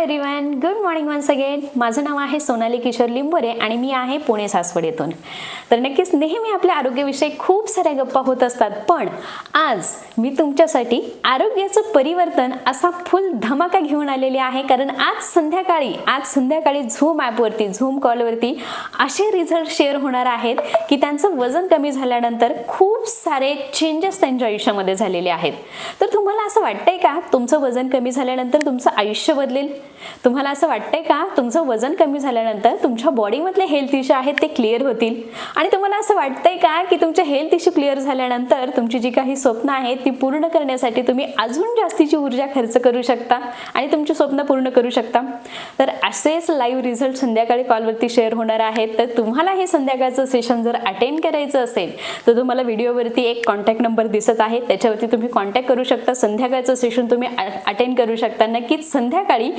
Everyone, good morning once again. माझं नाव आहे सोनाली किशोर लिंबोरे आणि मी आहे पुणे सासवड येथून. तर नक्कीच नेहमी आपल्या आरोग्याविषयी खूप साऱ्या गप्पा होत असतात, पण आज मी तुमच्यासाठी आरोग्याचं परिवर्तन असा फुल धमाका घेऊन आलेली आहे. कारण आज संध्याकाळी झूम ॲपवरती, झूम कॉलवरती असे रिझल्ट शेअर होणार आहेत की त्यांचं वजन कमी झाल्यानंतर खूप सारे चेंजेस त्यांच्या आयुष्यामध्ये झालेले आहेत. तर तुम्हाला असं वाटतंय का तुमचं वजन कमी झाल्यानंतर तुमचं आयुष्य बदलेल? तुम्हाला असं वाटतंय का तुमचं वजन कमी झाल्यानंतर तुमच्या बॉडीमधले हेल्थ इश्यू आहेत ते क्लिअर होतील? आणि तुम्हाला असं वाटतंय का की तुमचे हेल्थ इश्यू क्लिअर झाल्यानंतर तुमची जी काही स्वप्न आहेत ती पूर्ण करण्यासाठी तुम्ही अजून जास्तीची ऊर्जा खर्च करू शकता आणि तुमची स्वप्न पूर्ण करू शकता? तर असेच लाईव्ह रिझल्ट संध्याकाळी कॉलवरती शेअर होणार आहेत. तर तुम्हाला हे संध्याकाळचं सेशन जर अटेंड करायचं असेल तर तुम्हाला व्हिडिओवरती एक कॉन्टॅक्ट नंबर दिसत आहे, त्याच्यावरती तुम्ही कॉन्टॅक्ट करू शकता. संध्याकाळचं सेशन तुम्ही अटेंड करू शकता. नक्कीच संध्याकाळी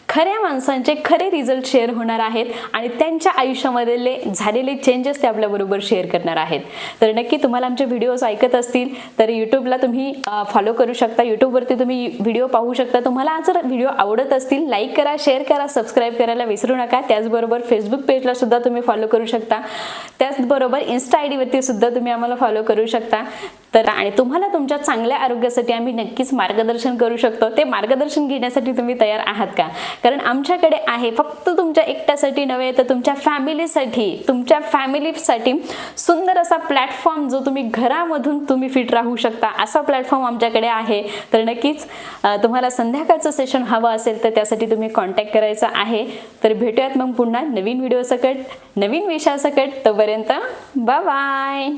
खऱ्या माणसांचे खरे रिझल्ट शेअर होणार आहेत आणि त्यांच्या आयुष्यामधले झालेले चेंजेस ते आपल्याबरोबर शेअर करणार आहेत. तर नक्की तुम्हाला आमचे व्हिडिओज ऐकत असतील तर यूट्यूबला तुम्ही फॉलो करू शकता. यूट्यूबवरती तुम्ही व्हिडिओ पाहू शकता. तुम्हाला जर व्हिडिओ आवडत असतील लाईक करा, शेअर करा, सबस्क्राईब करायला विसरू नका. त्याचबरोबर फेसबुक पेजला सुद्धा तुम्ही फॉलो करू शकता. त्याचबरोबर इन्स्टा आय डीवरती सुद्धा तुम्ही आम्हाला फॉलो करू शकता. तर आणि तुम्हाला तुमच्या चांगल्या आरोग्यासाठी आम्ही नक्कीच मार्गदर्शन करू शकतो. ते मार्गदर्शन घेण्यासाठी तुम्ही तयार आहात का? कारण आमच्याकडे आहे फक्त तुमच्या एकट्यासाठी नव्हे तर तुमच्या फॅमिलीसाठी सुंदर असा प्लॅटफॉर्म जो तुम्ही घरामधून तुम्ही फिट राहू शकता असा प्लॅटफॉर्म आमच्याकडे आहे. तर नक्कीच तुम्हाला संध्याकाळचं सेशन हवं असेल तर त्यासाठी तुम्ही कॉन्टॅक्ट करायचा आहे. तर भेटूयात मग पुन्हा नवीन व्हिडिओ सकट, नवीन विषयासकट. तोपर्यंत बाय बाय.